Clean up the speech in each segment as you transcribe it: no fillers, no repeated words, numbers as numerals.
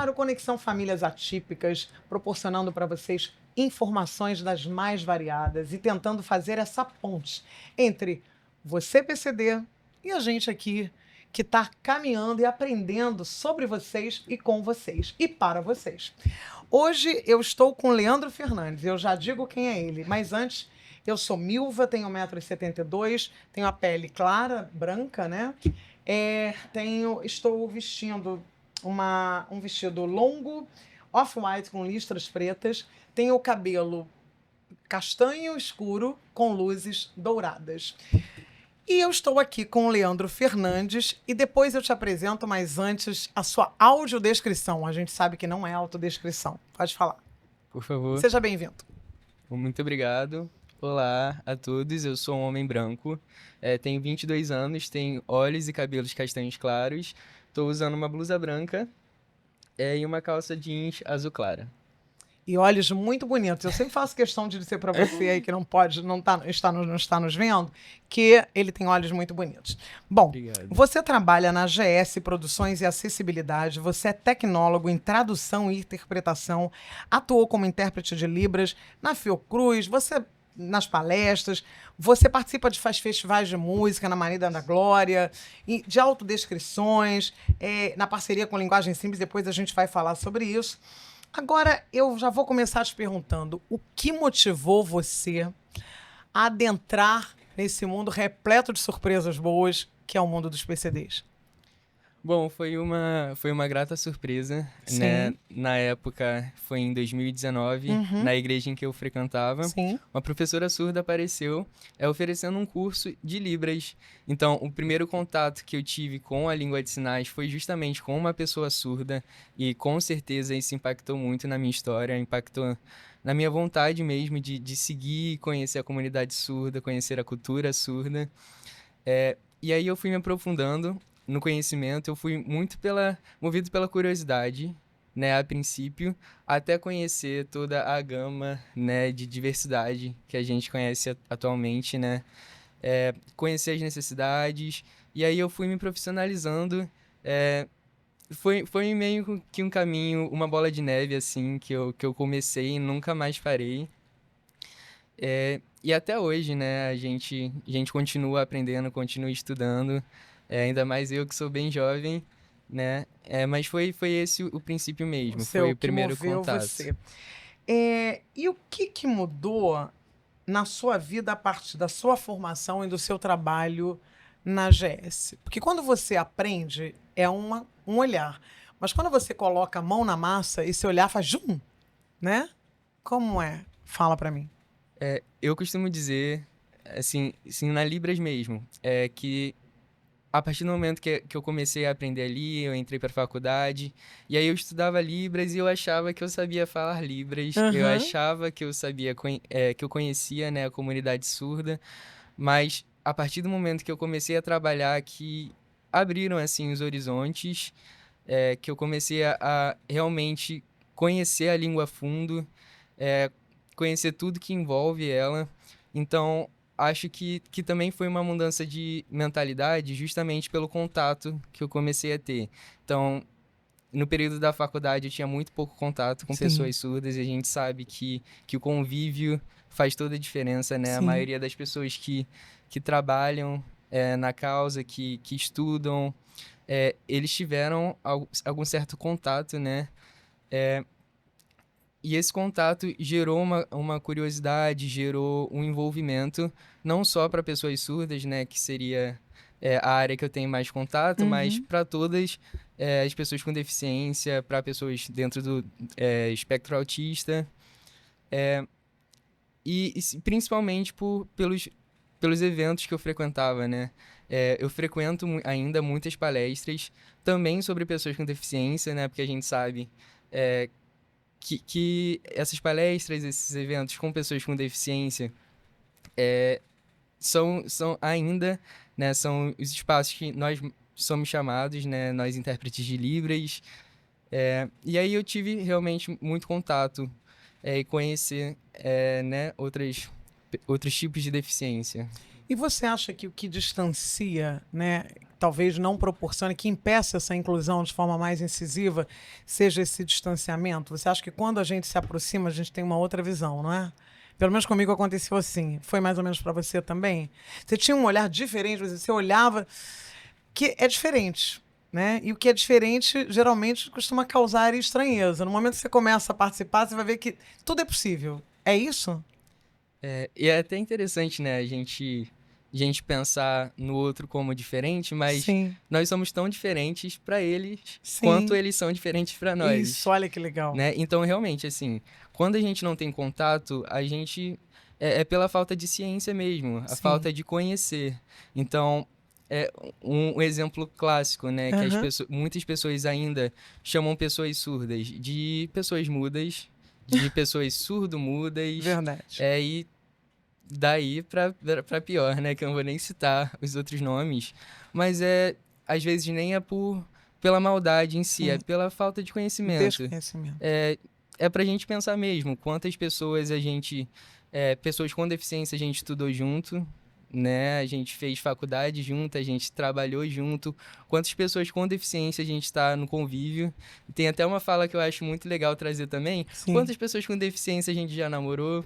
ar o Conexão Famílias Atípicas, proporcionando para vocês informações das mais variadas e tentando fazer essa ponte entre você, PCD, e a gente aqui que está caminhando e aprendendo sobre vocês e com vocês e para vocês. Hoje eu estou com o Leandro Fernandes, eu já digo quem é ele, mas antes, eu sou Milva, tenho 1,72 m, tenho a pele clara, branca, né? Estou vestindo um vestido longo, off-white com listras pretas, tenho o cabelo castanho escuro com luzes douradas. E eu estou aqui com o Leandro Fernandes e depois eu te apresento, mas antes a sua audiodescrição. A gente sabe que não é autodescrição. Pode falar. Por favor. Seja bem-vindo. Muito obrigado. Olá a todos, eu sou um homem branco, tenho 22 anos, tenho olhos e cabelos castanhos claros, estou usando uma blusa branca e uma calça jeans azul clara. E olhos muito bonitos. Eu sempre faço questão de dizer para você aí que não está nos vendo, que ele tem olhos muito bonitos. Bom, Obrigado. Você trabalha na GS Produções e Acessibilidade, você é tecnólogo em tradução e interpretação, atuou como intérprete de Libras na Fiocruz, você nas palestras, você participa de festivais de música na Marina da Glória, de autodescrições, na parceria com Linguagem Simples, depois a gente vai falar sobre isso. Agora, eu já vou começar te perguntando o que motivou você a adentrar nesse mundo repleto de surpresas boas, que é o mundo dos PCDs? Bom, foi uma grata surpresa, né? Na época, foi em 2019, na igreja em que eu frequentava. Sim. Uma professora surda apareceu oferecendo um curso de Libras. Então, o primeiro contato que eu tive com a língua de sinais foi justamente com uma pessoa surda e, com certeza, isso impactou muito na minha história, impactou na minha vontade mesmo de seguir, conhecer a comunidade surda, conhecer a cultura surda. E aí eu fui me aprofundando no conhecimento, eu fui muito movido pela curiosidade, né, a princípio, até conhecer toda a gama, né, de diversidade que a gente conhece atualmente, né, conhecer as necessidades, e aí eu fui me profissionalizando, foi meio que um caminho, uma bola de neve, assim, que eu comecei e nunca mais parei. E até hoje, né, a gente continua aprendendo, continua estudando, ainda mais eu que sou bem jovem, né, mas foi esse o princípio mesmo, foi o primeiro contato. Você. E o que mudou na sua vida a partir da sua formação e do seu trabalho na GS? Porque quando você aprende, é um olhar. Mas quando você coloca a mão na massa, esse olhar faz jum, né? Como é? Fala pra mim. Eu costumo dizer, assim, na Libras mesmo, que a partir do momento que eu comecei a aprender ali, eu entrei para a faculdade, e aí eu estudava Libras e eu achava que eu sabia falar Libras, eu achava que eu sabia, que eu conhecia, né, a comunidade surda, mas a partir do momento que eu comecei a trabalhar, que abriram, assim, os horizontes, que eu comecei a realmente conhecer a língua a fundo, conhecer tudo que envolve ela. Então, acho que também foi uma mudança de mentalidade justamente pelo contato que eu comecei a ter. Então, no período da faculdade eu tinha muito pouco contato com pessoas surdas e a gente sabe que o convívio faz toda a diferença, né? A maioria das pessoas que trabalham na causa, que estudam, eles tiveram algum certo contato, né? E esse contato gerou uma curiosidade, gerou um envolvimento, não só para pessoas surdas, né, que seria a área que eu tenho mais contato, mas para todas as pessoas com deficiência, para pessoas dentro do espectro autista, e principalmente pelos eventos que eu frequentava, né? Eu frequento ainda muitas palestras, também sobre pessoas com deficiência, né, porque a gente sabe que essas palestras, esses eventos com pessoas com deficiência são ainda, né, são os espaços que nós somos chamados, né, nós intérpretes de Libras. E aí eu tive realmente muito contato e conhecer né, outros tipos de deficiência. E você acha que o que distancia, né, talvez não proporcione, que impeça essa inclusão de forma mais incisiva, seja esse distanciamento? Você acha que quando a gente se aproxima, a gente tem uma outra visão, não é? Pelo menos comigo aconteceu assim. Foi mais ou menos para você também? Você tinha um olhar diferente, você olhava, que é diferente, né? E o que é diferente, geralmente, costuma causar estranheza. No momento que você começa a participar, você vai ver que tudo é possível. É isso? E é até interessante, né, a gente pensar no outro como diferente, mas Sim, nós somos tão diferentes para eles quanto sim. eles são diferentes para Isso, nós, olha que legal. né? Então, realmente, assim, quando a gente não tem contato, a gente é pela falta de ciência mesmo, a Sim. falta de conhecer. Então, é um exemplo clássico, né, que Aham. muitas pessoas ainda chamam pessoas surdas de pessoas mudas, de pessoas surdo-mudas, Verdade. e daí pra pior, né? Que eu não vou nem citar os outros nomes. Mas às vezes nem é pela maldade em si, é Sim. pela falta de conhecimento. Desconhecimento. É pra gente pensar mesmo quantas pessoas pessoas com deficiência a gente estudou junto, né? A gente fez faculdade junto, a gente trabalhou junto. Quantas pessoas com deficiência a gente está no convívio. E tem até uma fala que eu acho muito legal trazer também. Sim. Quantas pessoas com deficiência a gente já namorou,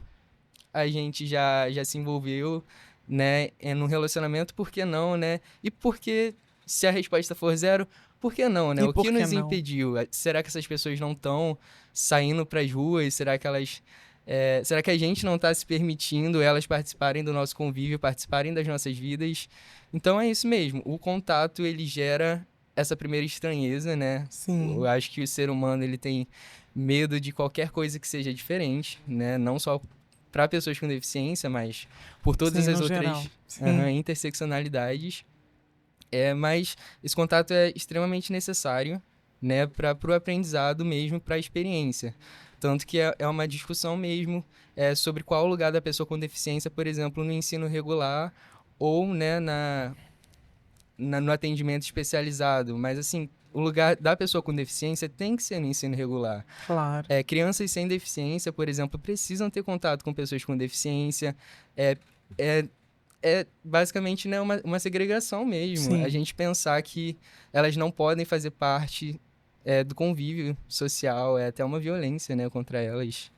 a gente já se envolveu, né, num relacionamento, por que não, né? E porque, se a resposta for zero, por que não, né? E O por que que nos não? impediu? Será que essas pessoas não estão saindo para as ruas? Será que a gente não está se permitindo elas participarem do nosso convívio, participarem das nossas vidas? Então é isso mesmo. O contato, ele gera essa primeira estranheza, né? Eu Sim. acho que o ser humano, ele tem medo de qualquer coisa que seja diferente, né? Não só para pessoas com deficiência, mas por todas Sim, as no geral. outras Sim. interseccionalidades. Mas esse contato é extremamente necessário, né, para o aprendizado mesmo, para a experiência. Tanto que é uma discussão mesmo sobre qual o lugar da pessoa com deficiência, por exemplo, no ensino regular ou, né, no atendimento especializado. Mas, assim, o lugar da pessoa com deficiência tem que ser no ensino regular. Claro. Crianças sem deficiência, por exemplo, precisam ter contato com pessoas com deficiência. É, é, é basicamente, né, uma segregação mesmo. A Sim. gente pensar que elas não podem fazer parte do convívio social, é até uma violência, né, contra elas.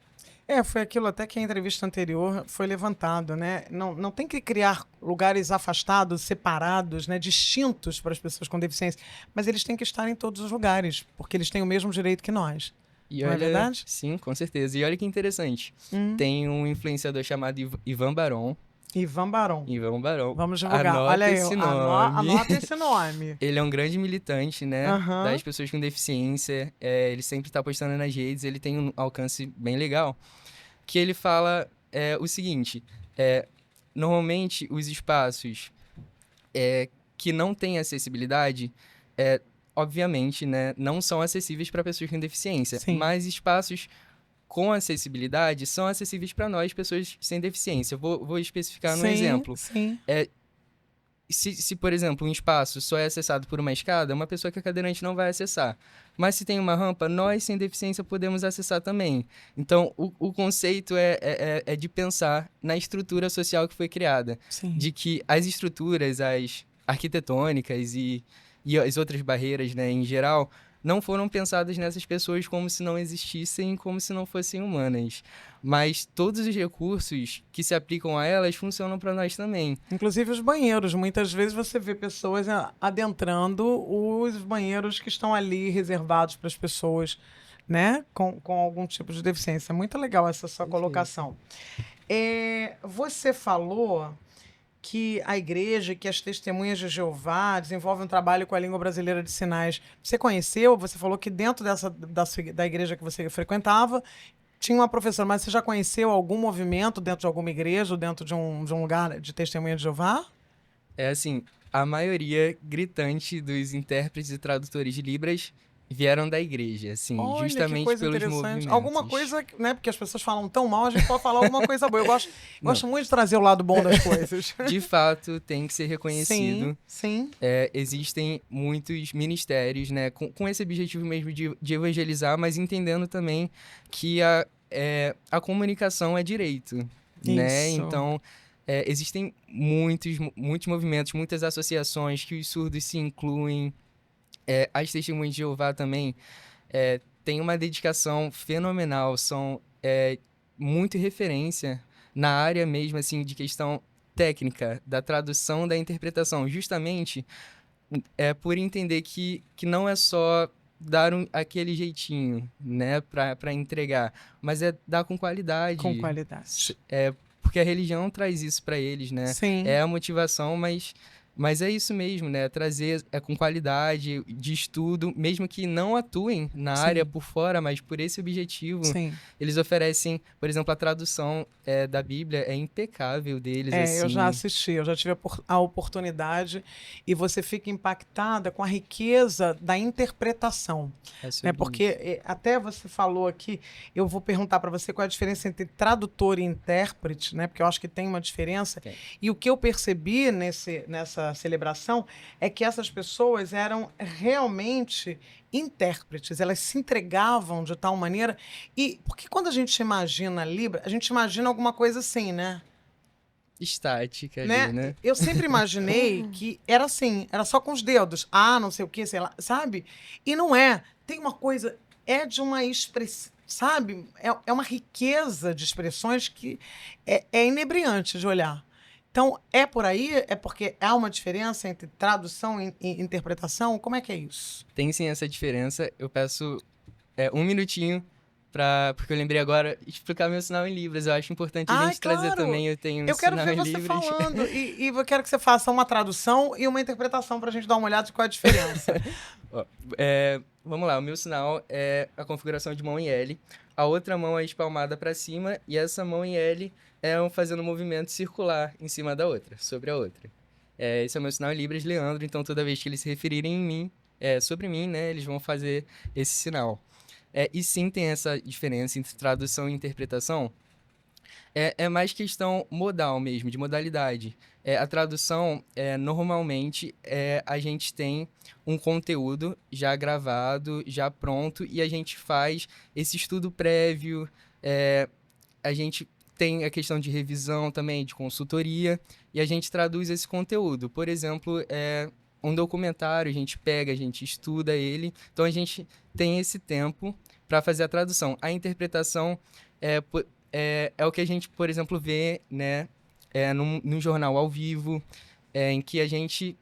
Foi aquilo até que a entrevista anterior foi levantado, né? Não tem que criar lugares afastados, separados, né? Distintos para as pessoas com deficiência, mas eles têm que estar em todos os lugares, porque eles têm o mesmo direito que nós. E Não é olha, verdade? sim, com certeza. E olha que interessante. Tem um influenciador chamado Ivan Barão. Ivan Barão. Ivan Barão. Vamos divulgar. Olha Anota aí, esse nome. anota esse nome. Ele é um grande militante, né, Aham. das pessoas com deficiência. Ele sempre está postando nas redes, ele tem um alcance bem legal. Que ele fala o seguinte: normalmente os espaços que não têm acessibilidade, obviamente, né, não são acessíveis para pessoas com deficiência, Sim. mas espaços com acessibilidade são acessíveis para nós, pessoas sem deficiência. Vou especificar num exemplo. Sim. Se, por exemplo, um espaço só é acessado por uma escada, uma pessoa que é cadeirante não vai acessar. Mas se tem uma rampa, nós sem deficiência podemos acessar também. Então, o conceito é de pensar na estrutura social que foi criada. Sim. De que as estruturas, as arquitetônicas e as outras barreiras, né, em geral, não foram pensadas nessas pessoas como se não existissem, como se não fossem humanas. Mas todos os recursos que se aplicam a elas funcionam para nós também. Inclusive os banheiros. Muitas vezes você vê pessoas adentrando os banheiros que estão ali reservados para as pessoas, né, com algum tipo de deficiência. Muito legal essa sua colocação. Você falou que a igreja, que as testemunhas de Jeová desenvolvem um trabalho com a língua brasileira de sinais. Você conheceu? Você falou que dentro da igreja que você frequentava tinha uma professora, mas você já conheceu algum movimento dentro de alguma igreja ou dentro de um lugar de testemunha de Jeová? Assim, a maioria gritante dos intérpretes e tradutores de Libras vieram da igreja, assim, Olha, que justamente coisa pelos interessante. movimentos. Alguma coisa, né? Porque as pessoas falam tão mal, a gente pode falar alguma coisa boa. Eu gosto muito de trazer o lado bom das coisas. De fato, tem que ser reconhecido. Sim. Existem muitos ministérios, né, com esse objetivo mesmo de evangelizar, mas entendendo também que a comunicação é direito, né? Isso. Então, existem muitos movimentos, muitas associações que os surdos se incluem. As Testemunhas de Jeová também têm uma dedicação fenomenal, são muito referência na área mesmo, assim, de questão técnica, da tradução, da interpretação, justamente por entender que não é só dar aquele jeitinho, né, para entregar, mas é dar com qualidade. Com qualidade. Porque a religião traz isso para eles, né? Sim. É a motivação, mas é isso mesmo, né? Trazer com qualidade de estudo, mesmo que não atuem na Sim. área por fora, mas por esse objetivo. Sim. Eles oferecem, por exemplo, a tradução da Bíblia é impecável deles. Assim. Eu já assisti, eu já tive a oportunidade e você fica impactada com a riqueza da interpretação. Né? Porque até você falou aqui, eu vou perguntar para você qual é a diferença entre tradutor e intérprete, né? Porque eu acho que tem uma diferença. Tem. E o que eu percebi nessa celebração é que essas pessoas eram realmente intérpretes, elas se entregavam de tal maneira. E porque quando a gente imagina Libra, a gente imagina alguma coisa assim, né? Estática Né? ali, né? Eu sempre imaginei que era assim, era só com os dedos. Não sei o que, sei lá, sabe? E não é. Tem uma coisa, de uma expressão, sabe? É uma riqueza de expressões que é inebriante de olhar. Então, é por aí? É porque há uma diferença entre tradução e interpretação? Como é que é isso? Tem sim essa diferença. Eu peço um minutinho porque eu lembrei agora, explicar meu sinal em Libras. Eu acho importante a gente trazer também. Eu tenho um quero sinal ver em você Libras. falando e eu quero que você faça uma tradução e uma interpretação para a gente dar uma olhada de qual é a diferença. Vamos lá, o meu sinal é a configuração de mão em L. A outra mão é espalmada para cima e essa mão em L fazendo um movimento circular em cima da outra, sobre a outra. Esse é o meu sinal em Libras, Leandro. Então, toda vez que eles se referirem em mim, sobre mim, né, eles vão fazer esse sinal. E sim, tem essa diferença entre tradução e interpretação. É mais questão modal mesmo, de modalidade. A tradução, normalmente, a gente tem um conteúdo já gravado, já pronto, e a gente faz esse estudo prévio, a gente tem a questão de revisão também, de consultoria, e a gente traduz esse conteúdo. Por exemplo, um documentário, a gente pega, a gente estuda ele, então a gente tem esse tempo para fazer a tradução. A interpretação é o que a gente, por exemplo, vê, né, num jornal ao vivo, em que a gente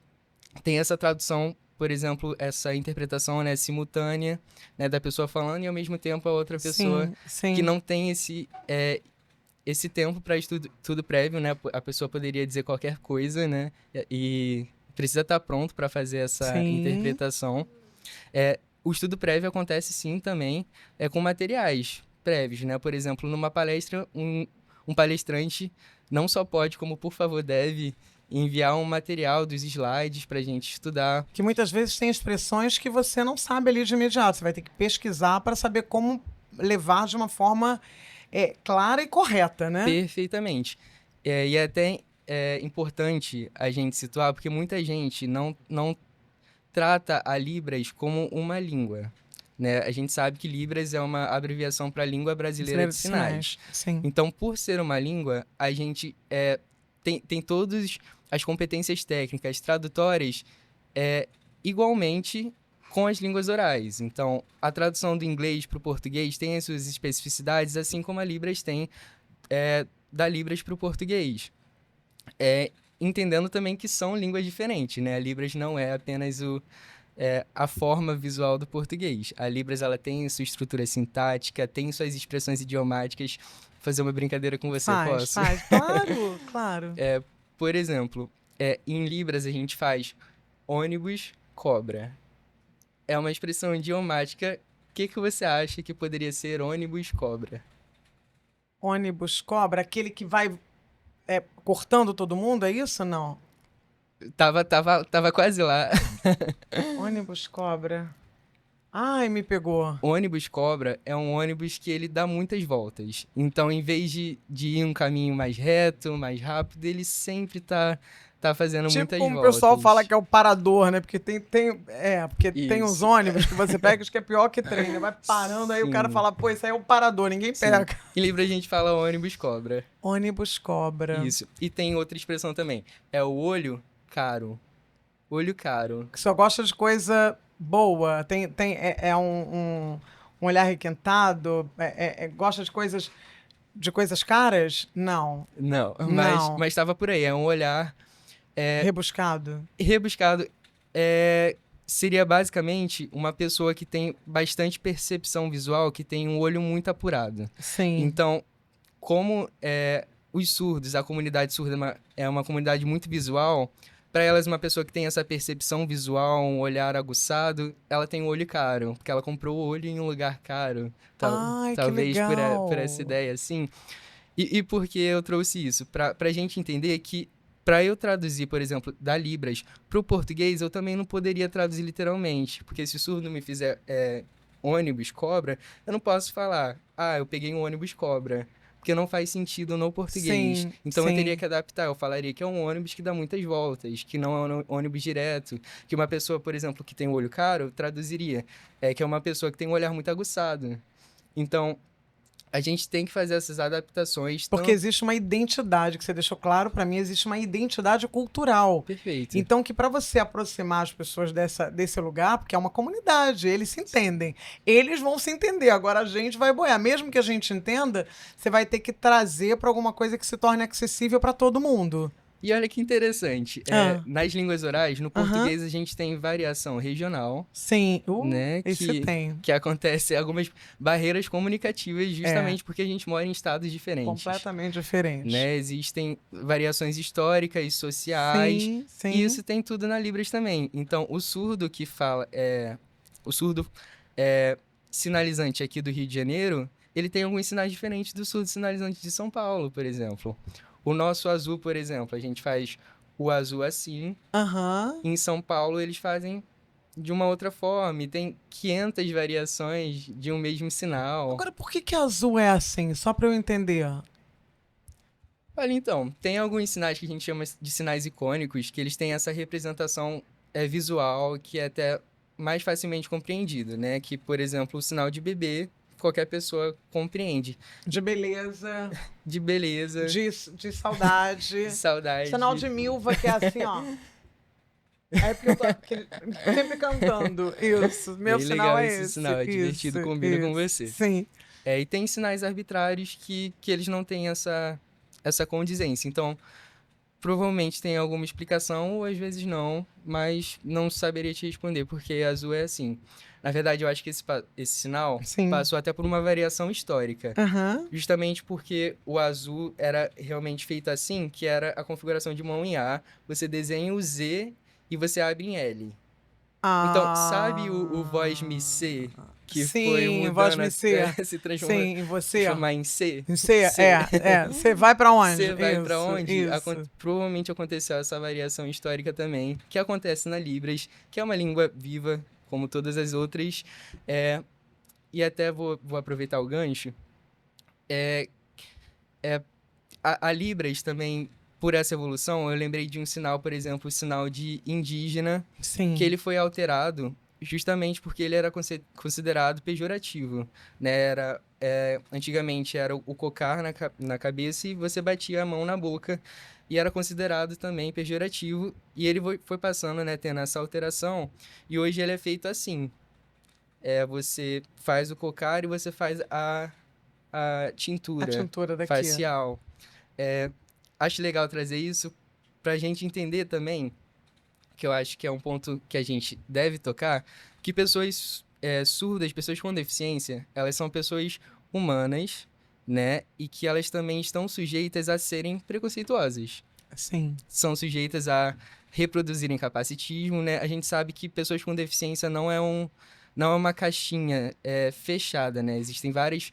tem essa tradução, por exemplo, essa interpretação, né, simultânea, né, da pessoa falando e ao mesmo tempo a outra pessoa sim. que não tem esse tempo para estudo prévio, né? A pessoa poderia dizer qualquer coisa, né? E precisa estar pronto para fazer essa interpretação. O estudo prévio acontece sim também com materiais prévios, né? Por exemplo, numa palestra, um palestrante não só pode, como por favor deve, enviar um material dos slides para a gente estudar. Que muitas vezes tem expressões que você não sabe ali de imediato. Você vai ter que pesquisar para saber como levar de uma forma clara e correta, né? Perfeitamente. E é até importante a gente situar, porque muita gente não trata a Libras como uma língua. Né? A gente sabe que Libras é uma abreviação para a Língua Brasileira de Sinais. Sim. Então, por ser uma língua, a gente tem todas as competências técnicas tradutórias igualmente com as línguas orais. Então, a tradução do inglês para o português tem as suas especificidades, assim como a Libras tem da Libras para o português. Entendendo também que são línguas diferentes, né? A Libras não é apenas a forma visual do português. A Libras ela tem sua estrutura sintática, tem suas expressões idiomáticas. Vou fazer uma brincadeira com você, posso? Faz. Claro, claro. Por exemplo, em Libras a gente faz ônibus, cobra. É uma expressão idiomática. O que você acha que poderia ser ônibus, cobra? Ônibus, cobra, aquele que vai cortando todo mundo, é isso ou não? Tava quase lá. Ônibus, cobra. Ai, me pegou. Ônibus cobra é um ônibus que ele dá muitas voltas. Então, em vez de ir um caminho mais reto, mais rápido, ele sempre tá tá fazendo Tipo muitas como o voltas. pessoal fala que é o parador, né? Porque tem uns Isso. ônibus que você pega que é pior que trem, né? Vai parando, aí o cara Sim. fala, pô, isso aí é o parador, ninguém Sim. pega. Em Libra a gente fala ônibus cobra. Ônibus cobra. Isso. E tem outra expressão também. É o olho caro. Olho caro. Que só gosta de coisa boa. Um olhar requintado. Gosta de coisas caras? Não. Não, Não. mas estava por aí. É um olhar Rebuscado? rebuscado. Seria basicamente uma pessoa que tem bastante percepção visual, que tem um olho muito apurado. Sim. Então, como os surdos, a comunidade surda é uma comunidade muito visual, para elas, uma pessoa que tem essa percepção visual, um olhar aguçado, ela tem um olho caro, porque ela comprou o olho em um lugar caro. Ai, que Talvez legal. por essa ideia, assim. E por que eu trouxe isso? Para a gente entender que, para eu traduzir, por exemplo, da Libras para o português, eu também não poderia traduzir literalmente, porque se o surdo me fizer ônibus cobra, eu não posso falar, eu peguei um ônibus cobra, porque não faz sentido no português. Sim, Então sim. eu teria que adaptar, eu falaria que é um ônibus que dá muitas voltas, que não é um ônibus direto, que uma pessoa, por exemplo, que tem um olho caro, eu traduziria, que é uma pessoa que tem um olhar muito aguçado. Então, a gente tem que fazer essas adaptações. Porque existe uma identidade, que você deixou claro para mim, existe uma identidade cultural. Perfeito. Então, que para você aproximar as pessoas desse lugar, porque é uma comunidade, eles se entendem. Eles vão se entender, agora a gente vai boiar. Mesmo que a gente entenda, você vai ter que trazer para alguma coisa que se torne acessível para todo mundo. E olha que interessante, nas línguas orais, no português a gente tem variação regional. Sim, né? Isso tem. Que acontece algumas barreiras comunicativas justamente porque a gente mora em estados diferentes. Completamente diferentes. Né? Existem variações históricas, sociais, Sim, sim. e isso tem tudo na Libras também. Então, o surdo que fala, o surdo sinalizante aqui do Rio de Janeiro, ele tem alguns sinais diferentes do surdo sinalizante de São Paulo, por exemplo. O nosso azul, por exemplo, a gente faz o azul assim. Em São Paulo, eles fazem de uma outra forma. E tem 500 variações de um mesmo sinal. Agora, por que azul é assim? Só para eu entender. Olha, então, tem alguns sinais que a gente chama de sinais icônicos, que eles têm essa representação visual que é até mais facilmente compreendido, né? Que, por exemplo, o sinal de bebê, qualquer pessoa compreende. De beleza. De beleza. De saudade. De saudade. Sinal de milva, que é assim, ó. É porque eu tô sempre cantando. Isso. Meu bem sinal legal é esse esse. sinal, é divertido, combina com você. Sim. E tem sinais arbitrários que eles não têm essa condizência. Então, provavelmente tem alguma explicação, ou às vezes não, mas não saberia te responder, porque azul é assim. Na verdade, eu acho que esse sinal passou até por uma variação histórica. Justamente porque o azul era realmente feito assim, que era a configuração de mão em A. Você desenha o Z e você abre em L. Então, sabe o voz mi C? Que foi mudando voz mi C. até se transformar, Sim, em você. transformar em C? Em C, Você vai pra onde? Você vai pra onde? Isso. Provavelmente aconteceu essa variação histórica também, que acontece na Libras, que é uma língua viva, como todas as outras. E até vou aproveitar o gancho. A Libras também, por essa evolução, eu lembrei de um sinal, por exemplo, o sinal de indígena, que ele foi alterado justamente porque ele era considerado pejorativo, né? Antigamente era o cocar na cabeça e você batia a mão na boca, e era considerado também pejorativo, e ele foi passando, né, tendo essa alteração, e hoje ele é feito assim. Você faz o cocar e você faz a tintura daqui. facial. Acho legal trazer isso pra gente entender também, que eu acho que é um ponto que a gente deve tocar, que pessoas surdas, pessoas com deficiência, elas são pessoas humanas, né? E que elas também estão sujeitas a serem preconceituosas. Sim. São sujeitas a reproduzirem capacitismo, né? A gente sabe que pessoas com deficiência não é uma caixinha fechada, né? Existem vários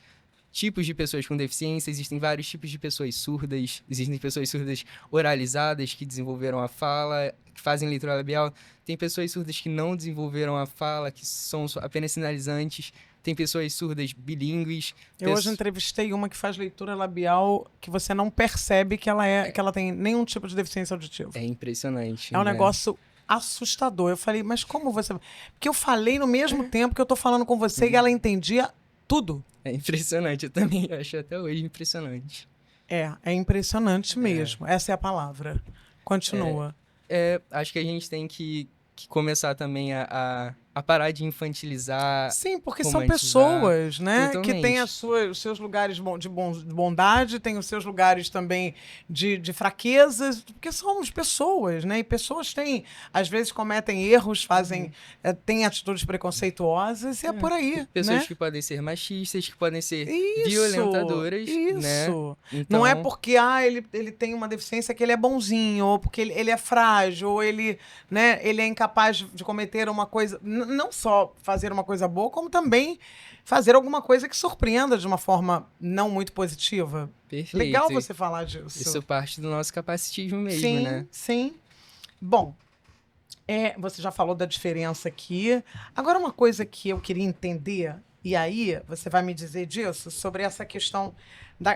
tipos de pessoas com deficiência, existem vários tipos de pessoas surdas, existem pessoas surdas oralizadas que desenvolveram a fala, que fazem leitura labial, tem pessoas surdas que não desenvolveram a fala, que são apenas sinalizantes, tem pessoas surdas bilíngues. Eu hoje entrevistei uma que faz leitura labial que você não percebe que ela tem nenhum tipo de deficiência auditiva. É impressionante. É um né? negócio assustador. Eu falei, mas como você... Porque eu falei no mesmo tempo que eu tô falando com você e ela entendia tudo. É impressionante, eu também acho até hoje impressionante. É impressionante mesmo. Essa é a palavra. Continua. Acho que a gente tem que começar também a parar de infantilizar. Sim, porque são romantizar. pessoas, né? Totalmente. Que têm os seus lugares de bondade, têm os seus lugares também de fraquezas, porque somos pessoas, né? E pessoas têm, às vezes cometem erros, fazem, têm atitudes preconceituosas e é por aí, Pessoas né? que podem ser machistas, que podem ser Isso, violentadoras, né? isso. Então, Não é porque ele tem uma deficiência que ele é bonzinho, ou porque ele é frágil, ou ele, né, ele é incapaz de cometer uma coisa, não só fazer uma coisa boa, como também fazer alguma coisa que surpreenda de uma forma não muito positiva. perfeito. Legal você falar disso. Isso parte do nosso capacitismo mesmo, Sim, né? sim. Bom, você já falou da diferença aqui. Agora, uma coisa que eu queria entender, e aí você vai me dizer disso, sobre essa questão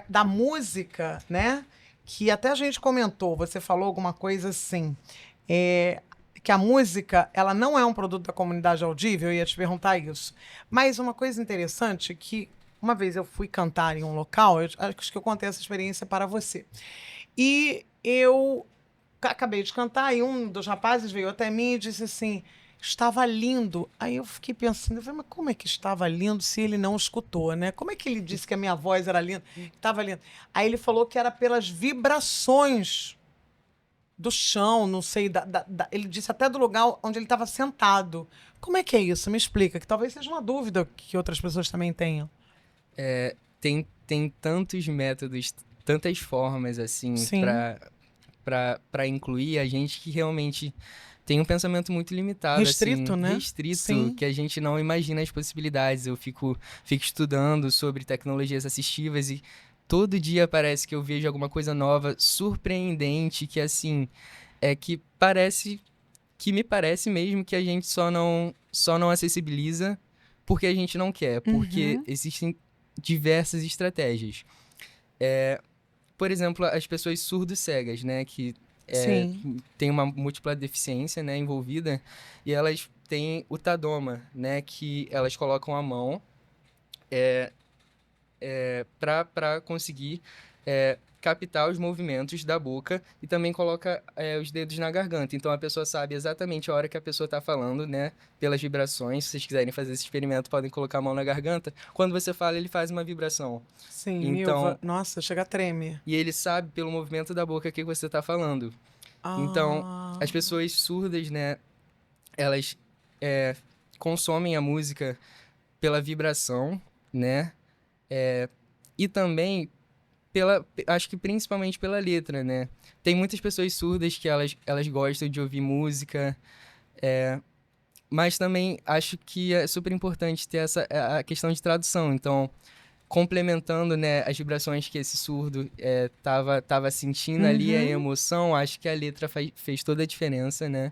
da música, né? Que até a gente comentou, você falou alguma coisa assim, que a música, ela não é um produto da comunidade audível, eu ia te perguntar isso. Mas uma coisa interessante que, uma vez eu fui cantar em um local, acho que eu contei essa experiência para você. E eu acabei de cantar e um dos rapazes veio até mim e disse assim, estava lindo. Aí eu fiquei pensando, eu falei, mas como é que estava lindo se ele não escutou, né? Como é que ele disse que a minha voz era linda? Estava linda. Aí ele falou que era pelas vibrações do chão, não sei, ele disse até do lugar onde ele estava sentado. Como é que é isso? Me explica, que talvez seja uma dúvida que outras pessoas também tenham. Tem tantos métodos, tantas formas, assim, Sim. para incluir a gente que realmente tem um pensamento muito limitado, Restrito, assim, né? restrito, Sim. que a gente não imagina as possibilidades. Eu fico estudando sobre tecnologias assistivas e todo dia parece que eu vejo alguma coisa nova, surpreendente, que assim, que me parece mesmo que a gente só não acessibiliza porque a gente não quer, porque existem diversas estratégias. Por exemplo, as pessoas surdo-cegas, né, que Sim. tem uma múltipla deficiência, né, envolvida, e elas têm o tadoma, né, que elas colocam a mão para conseguir captar os movimentos da boca e também coloca os dedos na garganta. Então a pessoa sabe exatamente a hora que a pessoa está falando, né? Pelas vibrações. Se vocês quiserem fazer esse experimento, podem colocar a mão na garganta. Quando você fala, ele faz uma vibração. Sim, Então, Milva. Nossa, chega a tremer. e ele sabe pelo movimento da boca que você está falando. Então, as pessoas surdas, né? Elas consomem a música pela vibração, né? E também acho que principalmente pela letra, né? Tem muitas pessoas surdas que elas gostam de ouvir música, mas também acho que é super importante ter a questão de tradução. Então, complementando, né, as vibrações que esse surdo tava sentindo ali, a emoção, acho que a letra fez toda a diferença, né?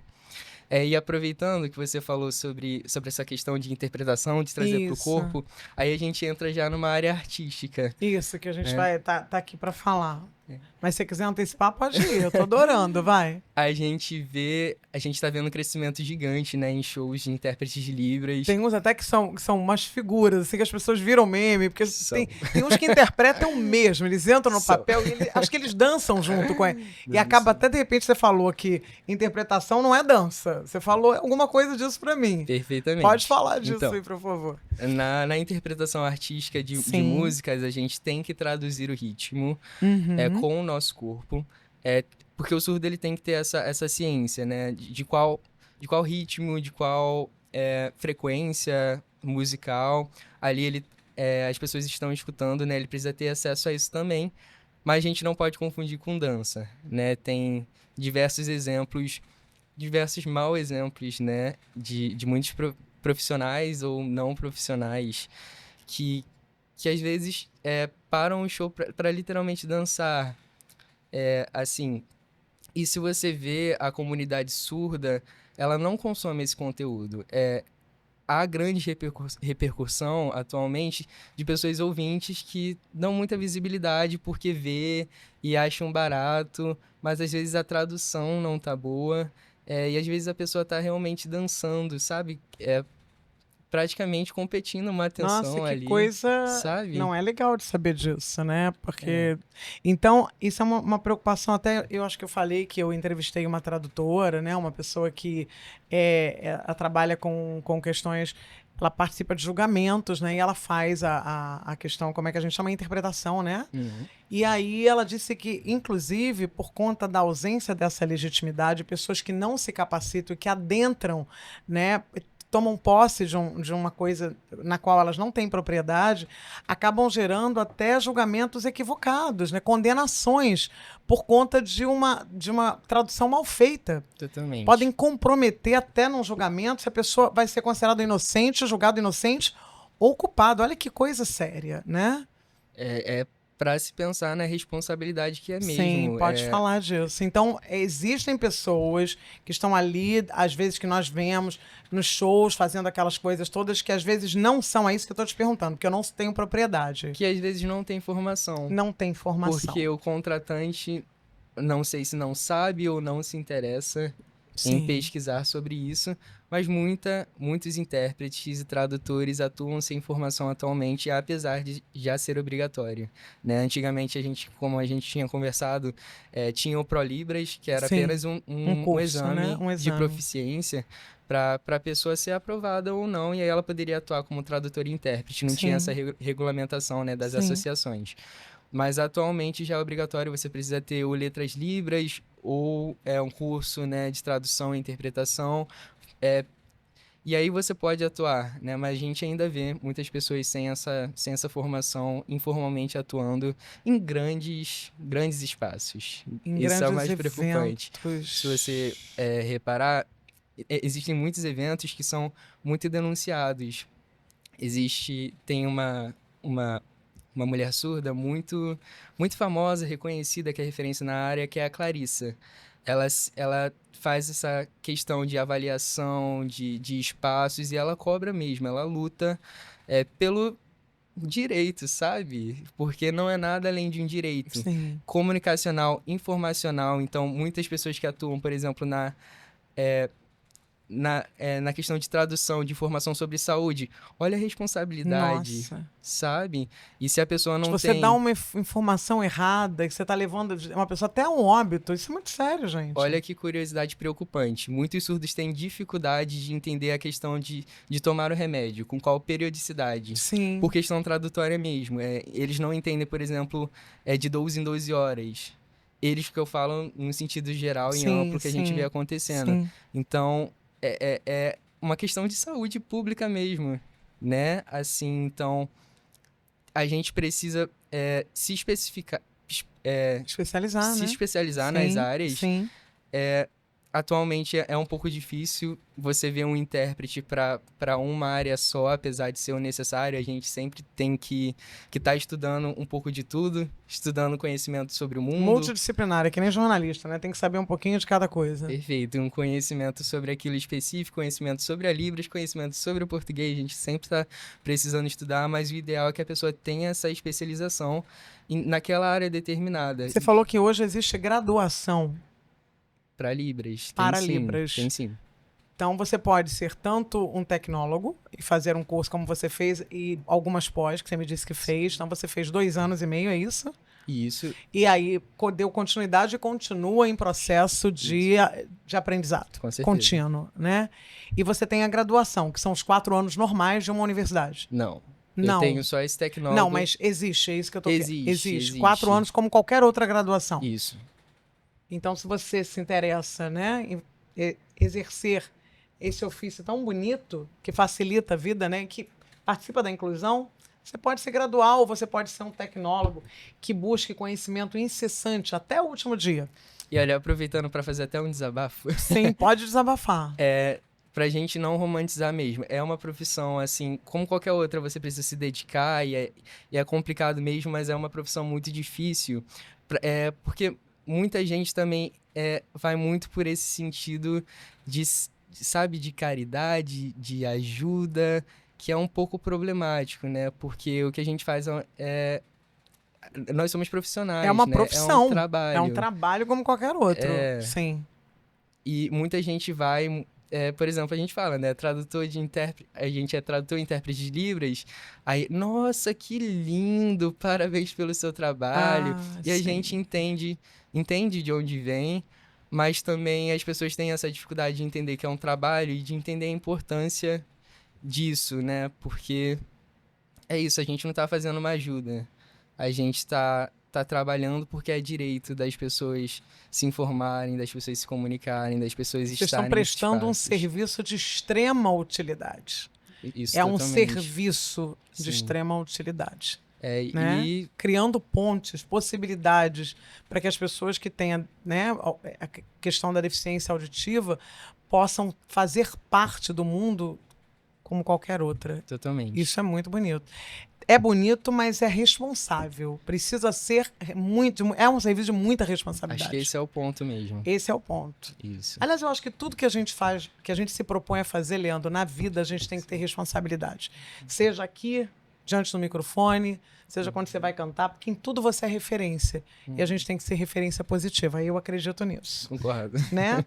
E aproveitando que você falou sobre essa questão de interpretação, de trazer para o corpo, aí a gente entra já numa área artística. Isso, que a gente vai tá aqui para falar. Mas se você quiser antecipar, pode ir. Eu tô adorando, vai. A gente tá vendo um crescimento gigante, né, em shows de intérpretes de Libras. Tem uns até que são umas figuras, assim, que as pessoas viram meme, porque tem uns que interpretam mesmo, eles entram no papel e acho que eles dançam junto com ele. E acaba até, de repente, você falou que interpretação não é dança. Você falou alguma coisa disso pra mim. Perfeitamente. Pode falar disso então, aí, por favor. Na interpretação artística de músicas, a gente tem que traduzir o ritmo com o nosso corpo. Porque o surdo ele tem que ter essa ciência, né? De qual ritmo, de qual frequência musical. Ali as pessoas estão escutando, né? Ele precisa ter acesso a isso também. Mas a gente não pode confundir com dança, né? Tem diversos exemplos, diversos mau exemplos, né? De muitos profissionais ou não profissionais que às vezes param o show para literalmente dançar. Assim, e se você vê a comunidade surda, ela não consome esse conteúdo. há grande repercussão atualmente de pessoas ouvintes que dão muita visibilidade porque vê e acham barato, mas às vezes a tradução não tá boa, e às vezes a pessoa tá realmente dançando, sabe? Praticamente competindo uma Nossa, atenção que ali, coisa. sabe? Não é legal de saber disso, né? É. Porque. Então, isso é uma preocupação. Até eu acho que eu falei que eu entrevistei uma tradutora, né? Uma pessoa que ela trabalha com questões. Ela participa de julgamentos, né? E ela faz a questão, como é que a gente chama? A interpretação, né? Uhum. E aí ela disse que, inclusive, por conta da ausência dessa legitimidade, pessoas que não se capacitam e que adentram, né, tomam posse de uma coisa na qual elas não têm propriedade, acabam gerando até julgamentos equivocados, né, condenações por conta de uma tradução mal feita. Totalmente. Podem comprometer até num julgamento se a pessoa vai ser considerada inocente, julgado inocente ou culpado. Olha que coisa séria, né? É para se pensar na responsabilidade que é Sim, mesmo. pode falar disso. Então, existem pessoas que estão ali, às vezes que nós vemos nos shows, fazendo aquelas coisas todas que às vezes não são, é isso que eu estou te perguntando, porque eu não tenho propriedade. Que às vezes não tem formação, Não tem formação. porque o contratante não sei se não sabe ou não se interessa em Sim. pesquisar sobre isso, mas muitos intérpretes e tradutores atuam sem formação atualmente, apesar de já ser obrigatório, né? Antigamente, como a gente tinha conversado, tinha o ProLibras, que era Sim. apenas um, Um um, um curso, né? exame Um de exame. proficiência para a pessoa ser aprovada ou não, e aí ela poderia atuar como tradutor e intérprete. Não tinha essa Sim. regulamentação, né, das Sim. associações. Mas atualmente já é obrigatório, você precisa ter o Letras Libras ou um curso, né, de tradução e interpretação. E aí você pode atuar, né? Mas a gente ainda vê muitas pessoas sem essa formação, informalmente atuando em grandes espaços. Em Isso é o grandes mais preocupante. Se você eventos. reparar, existem muitos eventos que são muito denunciados. Tem uma mulher surda muito famosa, reconhecida, que é referência na área, que é a Clarissa. Ela faz essa questão de avaliação de espaços e ela cobra mesmo, ela luta pelo direito, sabe? Porque não é nada além de um direito Sim. comunicacional, informacional. Então, muitas pessoas que atuam, por exemplo, na questão de tradução, de informação sobre saúde, olha a responsabilidade, Nossa. sabe? E se a pessoa Se não você dá tem, uma informação errada, que você está levando uma pessoa até a um óbito, isso é muito sério, gente. olha que curiosidade preocupante. Muitos surdos têm dificuldade de entender a questão de tomar o remédio, com qual periodicidade. Sim. Por questão tradutória mesmo. Eles não entendem, por exemplo, de 12 em 12 horas. Eles que eu falo no sentido geral e Sim, amplo que a gente vê sim, acontecendo. sim. Então, é uma questão de saúde pública mesmo, né? Assim, então, a gente precisa se especificar, Especializar, se né? especializar nas Sim, áreas. sim. Atualmente é um pouco difícil você ver um intérprete para uma área só, apesar de ser o necessário. A gente sempre tem que estar estudando um pouco de tudo, estudando conhecimento sobre o mundo. Multidisciplinar, é que nem jornalista, né? Tem que saber um pouquinho de cada coisa. Perfeito, um conhecimento sobre aquilo específico, conhecimento sobre a Libras, conhecimento sobre o português. A gente sempre está precisando estudar, mas o ideal é que a pessoa tenha essa especialização naquela área determinada. Você falou que hoje existe graduação Para Libras, tem para sim, Libras. tem sim. Então, você pode ser tanto um tecnólogo e fazer um curso como você fez e algumas pós, que você me disse que fez. Então, você fez 2 anos e meio, é isso? Isso, E aí, deu continuidade e continua em processo de aprendizado com certeza. contínuo, né? E você tem a graduação, que são os 4 anos normais de uma universidade. Não. Eu Não. tenho só esse tecnólogo. Não, mas existe, é isso que eu tô querendo. Existe. 4 anos como qualquer outra graduação. Isso. Então, se você se interessa, né, em exercer esse ofício tão bonito, que facilita a vida, né, que participa da inclusão, você pode se graduar ou você pode ser um tecnólogo que busque conhecimento incessante até o último dia. E olha, aproveitando para fazer até um desabafo, Sim, pode desabafar. pra gente não romantizar mesmo. É uma profissão, assim, como qualquer outra, você precisa se dedicar e é complicado mesmo, mas é uma profissão muito difícil. Porque muita gente também vai muito por esse sentido sabe, de caridade, de ajuda, que é um pouco problemático, né? Porque o que a gente faz nós somos É profissionais, uma né? É um profissão. É um trabalho. trabalho como qualquer outro. Sim. E muita gente vai, por exemplo, a gente fala, né? Tradutor de intérprete, a gente é tradutor e intérprete de Libras. Aí, nossa, que lindo! Parabéns pelo seu trabalho. Ah, E a sim. gente entende de onde vem, mas também as pessoas têm essa dificuldade de entender que é um trabalho e de entender a importância disso, né? Porque é isso, a gente não tá fazendo uma ajuda. A gente tá trabalhando porque é direito das pessoas se informarem, das pessoas se comunicarem, das pessoas Vocês estão estarem nesses prestando um espaços. serviço de extrema utilidade. Isso, É um totalmente. serviço de Sim. extrema utilidade. É, Né? e Criando pontes, possibilidades para que as pessoas que tenham, né, a questão da deficiência auditiva possam fazer parte do mundo como qualquer outra. totalmente. Isso é muito bonito. É bonito, mas é responsável. Precisa ser muito. É um serviço de muita responsabilidade. Acho que esse é o ponto mesmo. Esse é o ponto. Isso. Aliás, eu acho que tudo que a gente faz, que a gente se propõe a fazer, Leandro, na vida, a gente tem que ter responsabilidade. Seja aqui, diante do microfone, seja quando você vai cantar, porque em tudo você é referência. E a gente tem que ser referência positiva. Aí eu acredito nisso. Concordo. Né?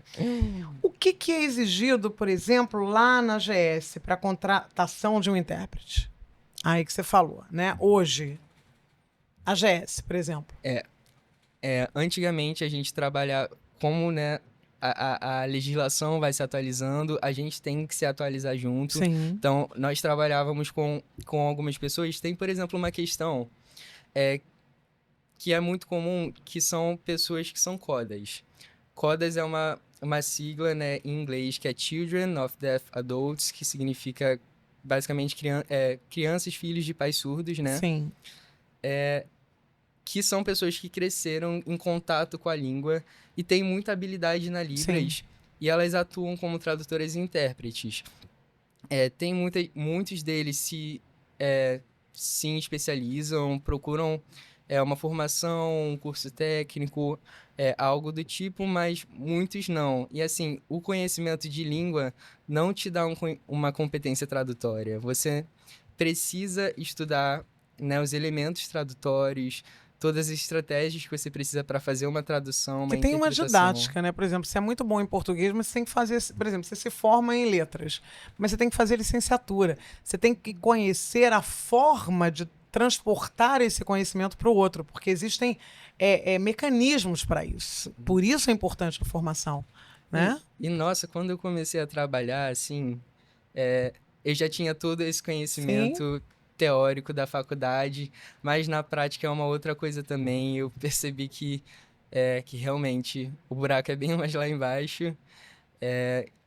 O que é exigido, por exemplo, lá na GS para a contratação de um intérprete? Aí que você falou, né? Hoje, a GS, por exemplo. Antigamente a gente trabalhava como, né, a legislação vai se atualizando, a gente tem que se atualizar junto. Sim. Então, nós trabalhávamos com algumas pessoas. Tem, por exemplo, uma questão que é muito comum, que são pessoas que são CODAs. CODAs é uma sigla, né, em inglês, que é Children of Deaf Adults, que significa, basicamente, crianças, filhos de pais surdos, né? Sim. Que são pessoas que cresceram em contato com a língua e têm muita habilidade na Libras. Sim. E elas atuam como tradutoras e intérpretes. Muitos deles se especializam, procuram uma formação, um curso técnico, algo do tipo, mas muitos não. E assim, o conhecimento de língua não te dá uma competência tradutória. Você precisa estudar, né, os elementos tradutórios, todas as estratégias que você precisa para fazer uma tradução, uma Que tem uma interpretação. didática, né? Por exemplo, você é muito bom em português, mas você tem que fazer, por exemplo, você se forma em letras, mas você tem que fazer licenciatura. Você tem que conhecer a forma de transportar esse conhecimento para o outro, porque existem mecanismos para isso. Por isso é importante a formação, né? E nossa, quando eu comecei a trabalhar, assim, eu já tinha todo esse conhecimento teórico da faculdade, mas na prática é uma outra coisa também. Eu percebi que realmente o buraco é bem mais lá embaixo.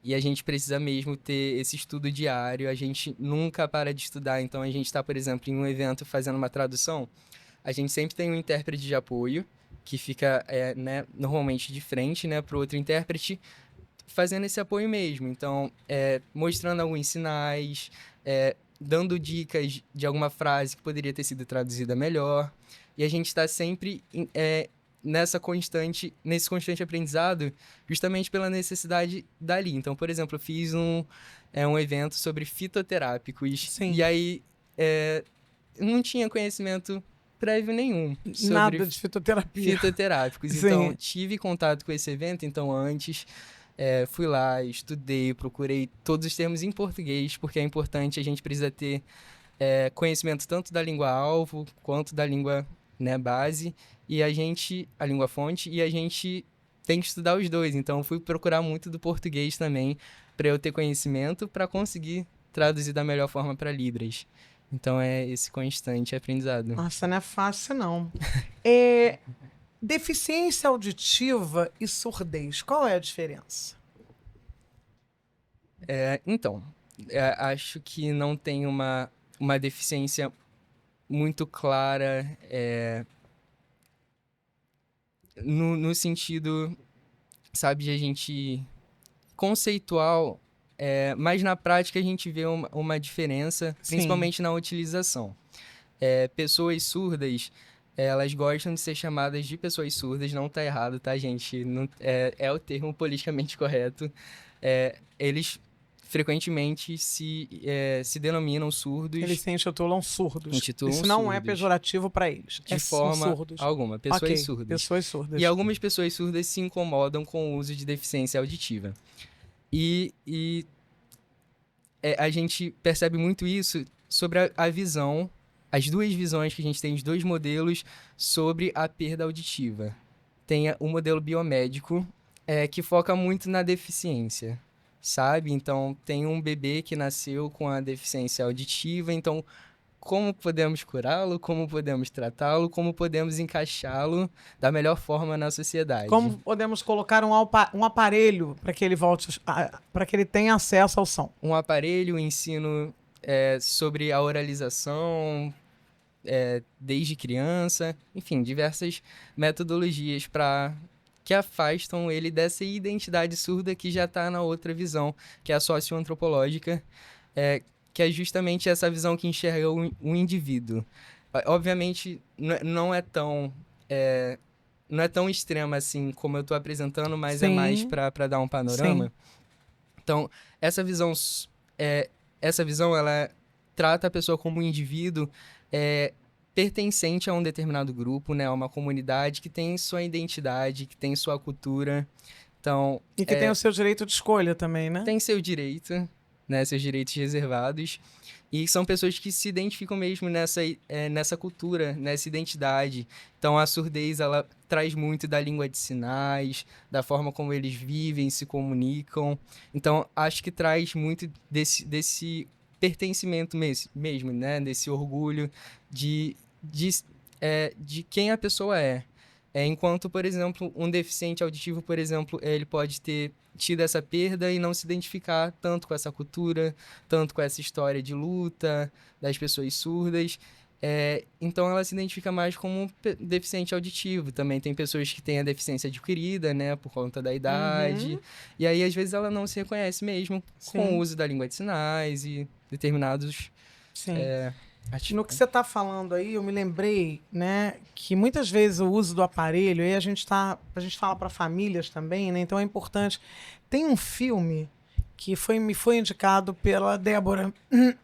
E a gente precisa mesmo ter esse estudo diário, a gente nunca para de estudar. Então, a gente está, por exemplo, em um evento fazendo uma tradução, a gente sempre tem um intérprete de apoio, que fica, né, normalmente de frente, né, para o outro intérprete, fazendo esse apoio mesmo. Então, mostrando alguns sinais, dando dicas de alguma frase que poderia ter sido traduzida melhor. E a gente está sempre nesse constante aprendizado, justamente pela necessidade dali. Então, por exemplo, eu fiz um evento sobre fitoterápicos. Sim. E aí, não tinha conhecimento prévio nenhum sobre Nada de fitoterapia. fitoterápicos. Sim. Então, tive contato com esse evento. Então, antes, fui lá, estudei, procurei todos os termos em português, porque é importante, a gente precisa ter conhecimento tanto da língua-alvo quanto da língua, né, base, e a língua-fonte, e a gente tem que estudar os dois. Então, fui procurar muito do português também, para eu ter conhecimento, para conseguir traduzir da melhor forma para Libras. Então, é esse constante aprendizado. Nossa, não é fácil, não. Deficiência auditiva e surdez, qual é a diferença? Então, acho que não tem uma deficiência muito clara no sentido, sabe, de a gente conceitual, mas na prática a gente vê uma diferença, Sim. principalmente na utilização. Pessoas surdas, elas gostam de ser chamadas de pessoas surdas, não tá errado, tá, gente? Não, é o termo politicamente correto. eles frequentemente se denominam surdos. Eles se intitulam surdos. Intitulam Isso não é surdos. pejorativo para eles. De são forma surdos. alguma. Pessoas Ok, surdas. pessoas surdas. E algumas pessoas surdas se incomodam com o uso de deficiência auditiva. E a gente percebe muito isso sobre a visão, as duas visões que a gente tem, os dois modelos sobre a perda auditiva. Tem o modelo biomédico, que foca muito na deficiência, sabe? Então, tem um bebê que nasceu com a deficiência auditiva, então, como podemos curá-lo, como podemos tratá-lo, como podemos encaixá-lo da melhor forma na sociedade. Como podemos colocar um aparelho para que ele volte, para que ele tenha acesso ao som? Um aparelho, ensino sobre a oralização, desde criança, enfim, diversas metodologias que afastam ele dessa identidade surda que já está na outra visão, que é a socioantropológica, que é justamente essa visão que enxerga o indivíduo. Obviamente, não é tão extrema assim como eu estou apresentando, mas Sim. é mais para dar um panorama. Sim. Então, essa visão ela trata a pessoa como um indivíduo pertencente a um determinado grupo, né, a uma comunidade que tem sua identidade, que tem sua cultura. Então, E que tem o seu direito de escolha também, né? tem seu direito, né, seus direitos reservados. E são pessoas que se identificam mesmo nessa cultura, nessa identidade. Então, a surdez, ela traz muito da língua de sinais, da forma como eles vivem, se comunicam. Então, acho que traz muito desse pertencimento mesmo, né? Desse orgulho de quem a pessoa é. Enquanto, por exemplo, um deficiente auditivo, por exemplo, ele pode ter tido essa perda e não se identificar tanto com essa cultura, tanto com essa história de luta das pessoas surdas. Então, ela se identifica mais como um deficiente auditivo. Também tem pessoas que têm a deficiência adquirida, né, por conta da idade. E aí, às vezes, ela não se reconhece mesmo com o uso da língua de sinais e determinados... Sim. No que você está falando aí, eu me lembrei, né, que muitas vezes o uso do aparelho, aí a gente fala para famílias também, né, então é importante. Tem um filme que me foi indicado pela Débora,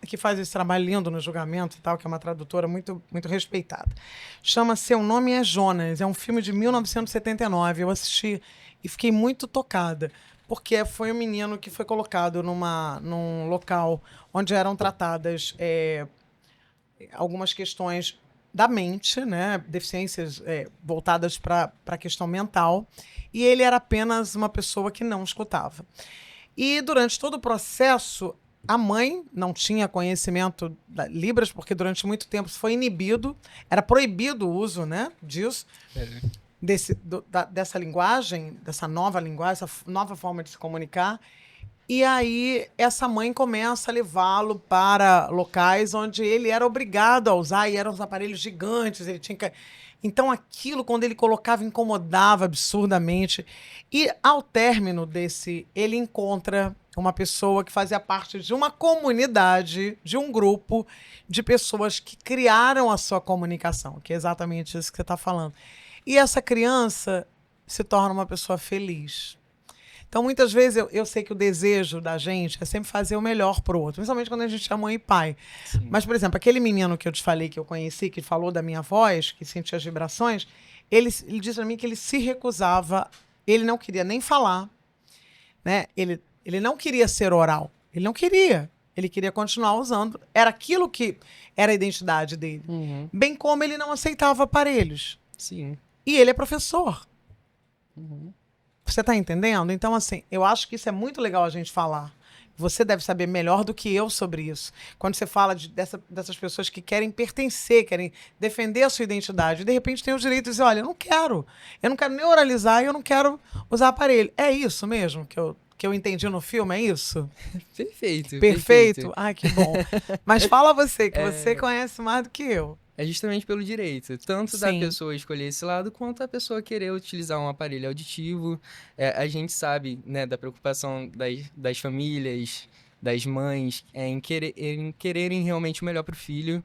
que faz esse trabalho lindo no julgamento e tal, que é uma tradutora muito, muito respeitada. Chama Seu Nome é Jonas, é um filme de 1979, eu assisti e fiquei muito tocada, porque foi um menino que foi colocado num local onde eram tratadas... algumas questões da mente, né? Deficiências voltadas para a questão mental, e ele era apenas uma pessoa que não escutava. E durante todo o processo, a mãe não tinha conhecimento da Libras, porque durante muito tempo foi inibido, era proibido o uso, né, disso, dessa linguagem, dessa nova linguagem, essa nova forma de se comunicar. E aí, essa mãe começa a levá-lo para locais onde ele era obrigado a usar, e eram os aparelhos gigantes, ele tinha que... Então, aquilo, quando ele colocava, incomodava absurdamente. E, ao término ele encontra uma pessoa que fazia parte de uma comunidade, de um grupo de pessoas que criaram a sua comunicação, que é exatamente isso que você está falando. E essa criança se torna uma pessoa feliz. Então, muitas vezes, eu sei que o desejo da gente é sempre fazer o melhor pro outro, principalmente quando a gente é mãe e pai. Sim. Mas, por exemplo, aquele menino que eu te falei, que eu conheci, que falou da minha voz, que sentia as vibrações, ele disse pra mim que ele se recusava, ele não queria nem falar, né? Ele não queria ser oral, ele não queria. Ele queria continuar usando, era aquilo que era a identidade dele. Uhum. Bem como ele não aceitava aparelhos. Sim. E ele é professor. Uhum. Você está entendendo? Então, assim, eu acho que isso é muito legal a gente falar. Você deve saber melhor do que eu sobre isso. Quando você fala dessas pessoas que querem pertencer, querem defender a sua identidade, e de repente tem o direito de dizer, olha, eu não quero nem oralizar e eu não quero usar aparelho. É isso mesmo que eu entendi no filme, é isso? Perfeito? Ai, que bom. Mas fala você, que você conhece mais do que eu. É justamente pelo direito, tanto da pessoa escolher esse lado, quanto a pessoa querer utilizar um aparelho auditivo. A gente sabe, né, da preocupação das famílias, das mães, em quererem realmente o melhor para o filho,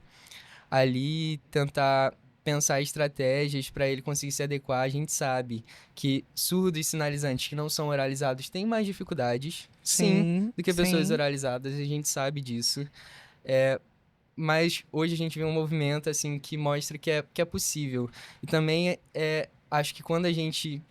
ali tentar pensar estratégias para ele conseguir se adequar. A gente sabe que surdos e sinalizantes que não são oralizados têm mais dificuldades, sim, do que pessoas sim. oralizadas, a gente sabe disso. Mas hoje a gente vê um movimento, assim, que mostra que é possível. E também, acho que quando a gente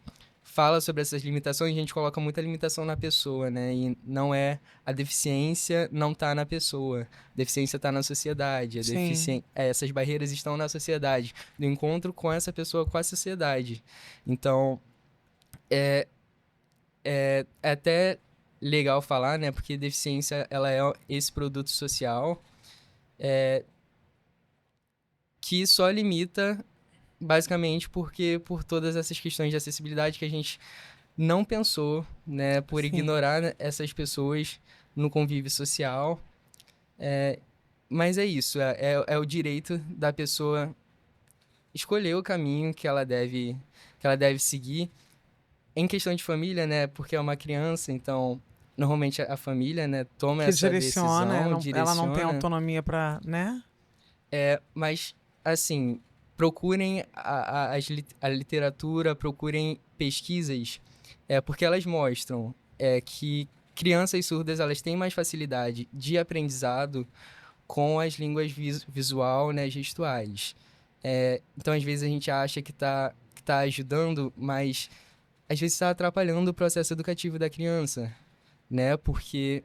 fala sobre essas limitações, a gente coloca muita limitação na pessoa, né? E não é... A deficiência não tá na pessoa. A deficiência tá na sociedade. Sim. Essas barreiras estão na sociedade. No encontro com essa pessoa, com a sociedade. Então, é até legal falar, né? Porque deficiência, ela é esse produto social que só limita, basicamente, porque por todas essas questões de acessibilidade que a gente não pensou, né? Por Sim. ignorar, né, essas pessoas no convívio social. Mas é isso, é o direito da pessoa escolher o caminho que ela deve seguir. Em questão de família, né? Porque é uma criança, então normalmente a família, né, toma Que essa direciona, decisão, ela não tem direciona. autonomia para, né? Mas, assim, procurem a literatura, procurem pesquisas, porque elas mostram que crianças surdas elas têm mais facilidade de aprendizado com as línguas visual, né, gestuais. Então, às vezes, a gente acha que tá ajudando, mas às vezes está atrapalhando o processo educativo da criança, né? Porque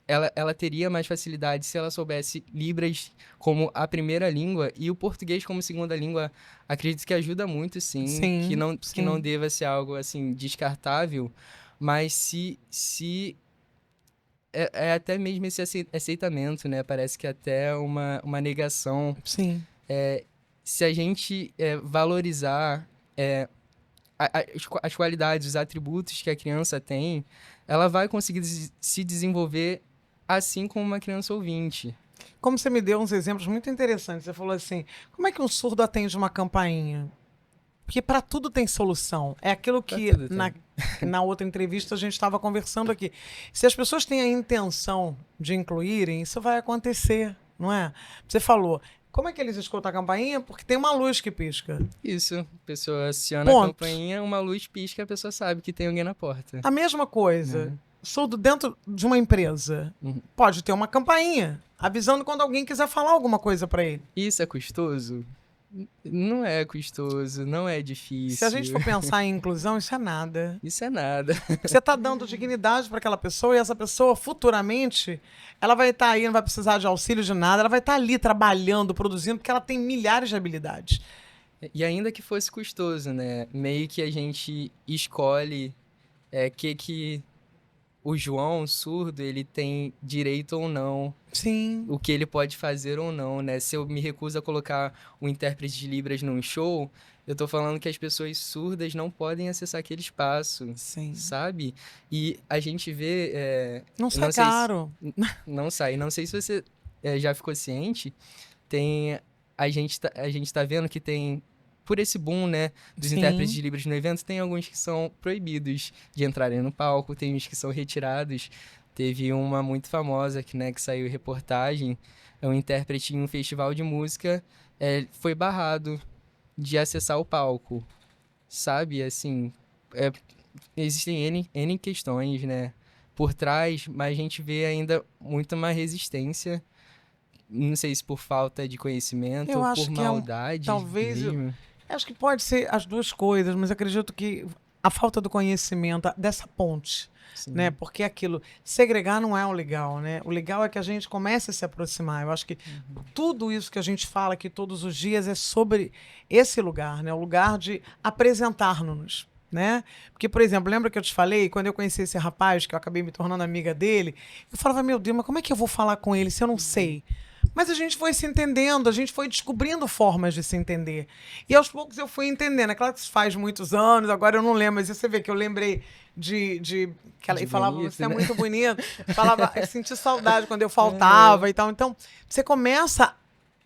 ela teria mais facilidade se ela soubesse Libras como a primeira língua e o português como segunda língua. Acredito que ajuda muito, sim, que Sim, não sim. deva ser algo assim descartável, mas se é até mesmo esse aceitamento, né? Parece que até uma negação. Sim. Se a gente valorizar as qualidades, os atributos que a criança tem, ela vai conseguir se desenvolver assim como uma criança ouvinte. Como você me deu uns exemplos muito interessantes. Você falou assim: como é que um surdo atende uma campainha? Porque para tudo tem solução. É aquilo Pra que tudo na, tem. na outra entrevista a gente estava conversando aqui. Se as pessoas têm a intenção de incluírem, isso vai acontecer, não é? Você falou: como é que eles escutam a campainha? Porque tem uma luz que pisca. Isso, a pessoa aciona a Ponto. campainha, uma luz pisca, a pessoa sabe que tem alguém na porta. A mesma coisa. Né? Surdo dentro de uma empresa. Uhum. Pode ter uma campainha avisando quando alguém quiser falar alguma coisa para ele. Isso é custoso? Não é custoso, não é Se a gente difícil. for pensar em inclusão, isso é nada. Isso é nada. Você está dando dignidade para aquela pessoa e essa pessoa futuramente ela vai estar aí, não vai precisar de auxílio de nada, ela vai estar ali trabalhando, produzindo, porque ela tem milhares de habilidades. E ainda que fosse custoso, né? Meio que a gente escolhe que o João, surdo, ele tem direito ou não, Sim, o que ele pode fazer ou não, né? Se eu me recuso a colocar o intérprete de Libras num show, eu tô falando que as pessoas surdas não podem acessar aquele espaço, sim. sabe? E a gente vê... Não eu sai não sei caro. não sai. Não sei se você já ficou ciente, tem... A gente tá vendo que tem... Por esse boom, né, dos intérpretes Sim. de Libras no evento, tem alguns que são proibidos de entrarem no palco, tem uns que são retirados. Teve uma muito famosa que saiu em reportagem, é um intérprete em um festival de música, foi barrado de acessar o palco, sabe? Assim, existem N questões, né, por trás, mas a gente vê ainda muito uma resistência, não sei se por falta de conhecimento Eu ou por acho que é maldade talvez, mesmo. acho que pode ser as duas coisas, mas acredito que a falta do conhecimento dessa ponte, né? Sim. Porque aquilo, segregar não é o legal, né? O legal é que a gente comece a se aproximar. Eu acho que tudo isso que a gente fala aqui todos os dias é sobre esse lugar, né? O lugar de apresentar-nos. Né? Porque, por exemplo, lembra que eu te falei, quando eu conheci esse rapaz, que eu acabei me tornando amiga dele, eu falava, meu Deus, mas como é que eu vou falar com ele se eu não sei? Mas a gente foi se entendendo, a gente foi descobrindo formas de se entender. E aos poucos eu fui entendendo. É claro que isso faz muitos anos, agora eu não lembro, mas você vê que eu lembrei que ela De e falava, bonito, você é né? muito bonito. Falava, eu senti saudade quando eu faltava e tal. Então, você começa.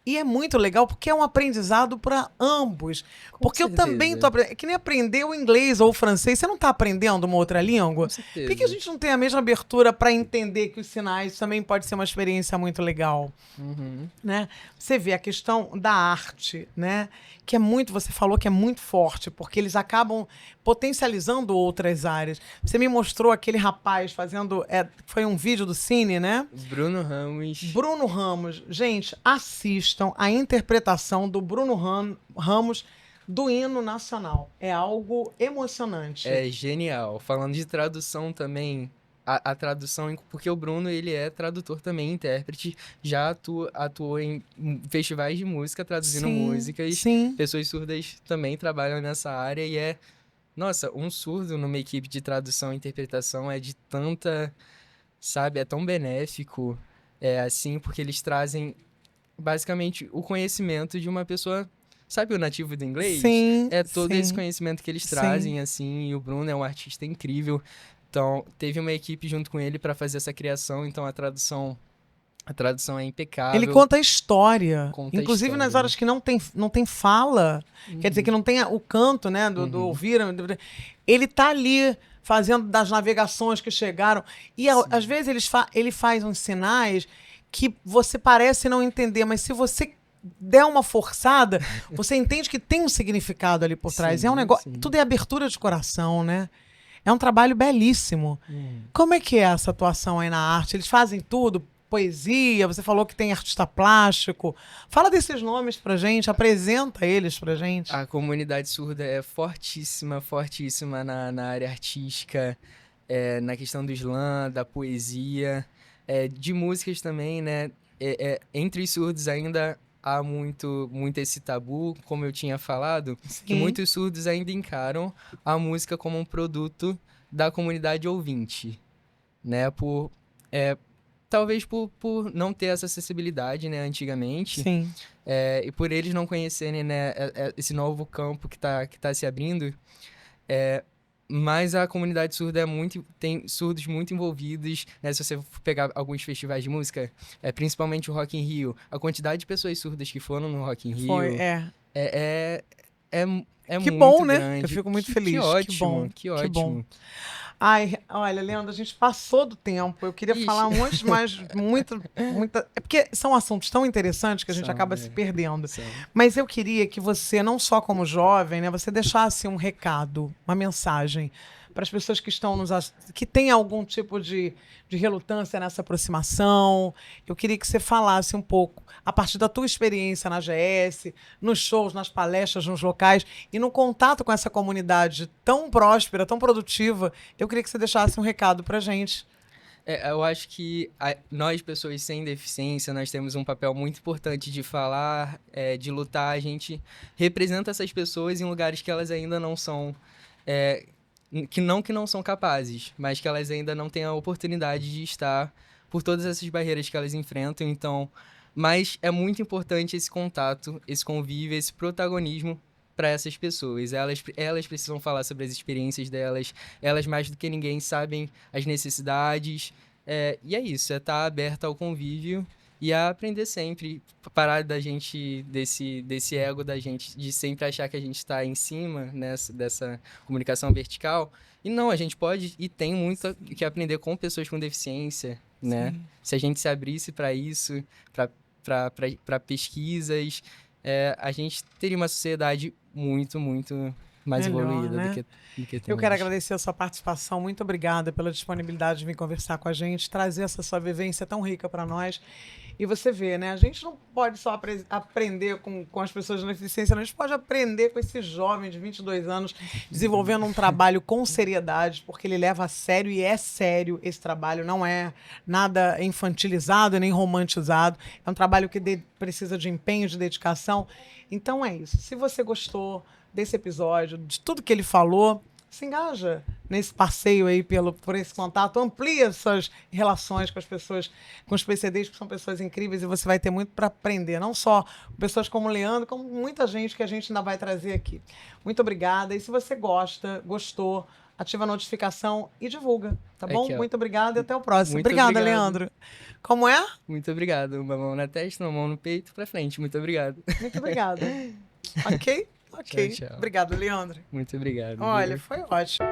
E é muito legal porque é um aprendizado para ambos. Com Porque eu também certeza. tô aprendendo. É que nem aprender o inglês ou o francês. Você não está aprendendo uma outra língua? Com certeza. Por que a gente não tem a mesma abertura para entender que os sinais também pode ser uma experiência muito legal? Uhum. Né? Você vê a questão da arte, né? Que é muito, você falou que é muito forte, porque eles acabam potencializando outras áreas. Você me mostrou aquele rapaz fazendo... foi um vídeo do Cine, né? Bruno Ramos. Bruno Ramos. Gente, assistam a interpretação do Bruno Ramos do hino nacional. É algo emocionante. É genial. Falando de tradução também, a tradução... Porque o Bruno, ele é tradutor também, intérprete. Já atuou em festivais de música, traduzindo músicas. Sim. Pessoas surdas também trabalham nessa área e nossa, um surdo numa equipe de tradução e interpretação é de tanta... Sabe, é tão benéfico, assim, porque eles trazem basicamente o conhecimento de uma pessoa, sabe, o nativo do inglês? Sim, É todo esse conhecimento que eles trazem, assim, e o Bruno é um artista incrível. Então, teve uma equipe junto com ele para fazer essa criação, então a tradução é impecável. Ele conta a história. Conta Inclusive a história. nas horas que não tem fala, quer dizer que não tem o canto, né, do ouvir, ele tá ali fazendo das navegações que chegaram. E às vezes ele faz uns sinais que você parece não entender, mas se você der uma forçada, você entende que tem um significado ali por trás. É um negócio, tudo é abertura de coração, né? É um trabalho belíssimo. Como é que é essa atuação aí na arte? Eles fazem tudo? Poesia, você falou que tem artista plástico. Fala desses nomes pra gente, apresenta eles pra gente. A comunidade surda é fortíssima, fortíssima na área artística, na questão do slam, da poesia, de músicas também, né? Entre os surdos ainda há muito esse tabu, como eu tinha falado, que muitos surdos ainda encaram a música como um produto da comunidade ouvinte, né? Talvez por não ter essa acessibilidade, né, antigamente. Sim. E por eles não conhecerem, né, esse novo campo que tá se abrindo. Mas a comunidade surda tem surdos muito envolvidos, né? Se você for pegar alguns festivais de música, principalmente o Rock in Rio, a quantidade de pessoas surdas que foram no Rock in Rio é que muito bom, né? grande. Eu fico muito feliz. Que ótimo, que bom. Que ótimo. Que bom. Ai, olha, Leandro, a gente passou do tempo. Eu queria falar um monte mais, muita... É porque são assuntos tão interessantes que a gente acaba se perdendo. Mas eu queria que você, não só como jovem, né, você deixasse um recado, uma mensagem para as pessoas que estão que têm algum tipo de relutância nessa aproximação. Eu queria que você falasse um pouco, a partir da tua experiência na GS, nos shows, nas palestras, nos locais, e no contato com essa comunidade tão próspera, tão produtiva, eu queria que você deixasse um recado para a gente. Eu acho que nós, pessoas sem deficiência, nós temos um papel muito importante de falar, de lutar. A gente representa essas pessoas em lugares que elas ainda não são... que não são capazes, mas que elas ainda não têm a oportunidade de estar por todas essas barreiras que elas enfrentam. Então, mas é muito importante esse contato, esse convívio, esse protagonismo para essas pessoas. Elas precisam falar sobre as experiências delas, elas mais do que ninguém sabem as necessidades. E é isso, estar aberta ao convívio e a aprender sempre, parar da gente, desse ego da gente, de sempre achar que a gente está em cima dessa comunicação vertical. E não, a gente pode e tem muito que aprender com pessoas com deficiência, né? Sim. Se a gente se abrisse para isso, para pesquisas, a gente teria uma sociedade muito, muito mais evoluída, né? do que Eu quero agradecer a sua participação. Muito obrigada pela disponibilidade de vir conversar com a gente, trazer essa sua vivência tão rica para nós. E você vê, né? A gente não pode só aprender com as pessoas com deficiência, a gente pode aprender com esse jovem de 22 anos, desenvolvendo um trabalho com seriedade, porque ele leva a sério, e é sério esse trabalho, não é nada infantilizado nem romantizado. É um trabalho que precisa de empenho, de dedicação. Então é isso. Se você gostou desse episódio, de tudo que ele falou, se engaja nesse passeio aí por esse contato, amplia suas relações com as pessoas, com os PCDs, que são pessoas incríveis, e você vai ter muito para aprender, não só pessoas como o Leandro, como muita gente que a gente ainda vai trazer aqui. Muito obrigada, e se você gostou, ativa a notificação e divulga, tá bom? Aqui, muito obrigada e até o próximo. Muito Obrigada, obrigado. Leandro. Como é? Muito obrigado. Uma mão na testa, uma mão no peito, para frente. Muito obrigado. Muito obrigada. Ok? Ok. Tchau, tchau. Obrigado, Leandro. Muito obrigado. Olha, foi ótimo.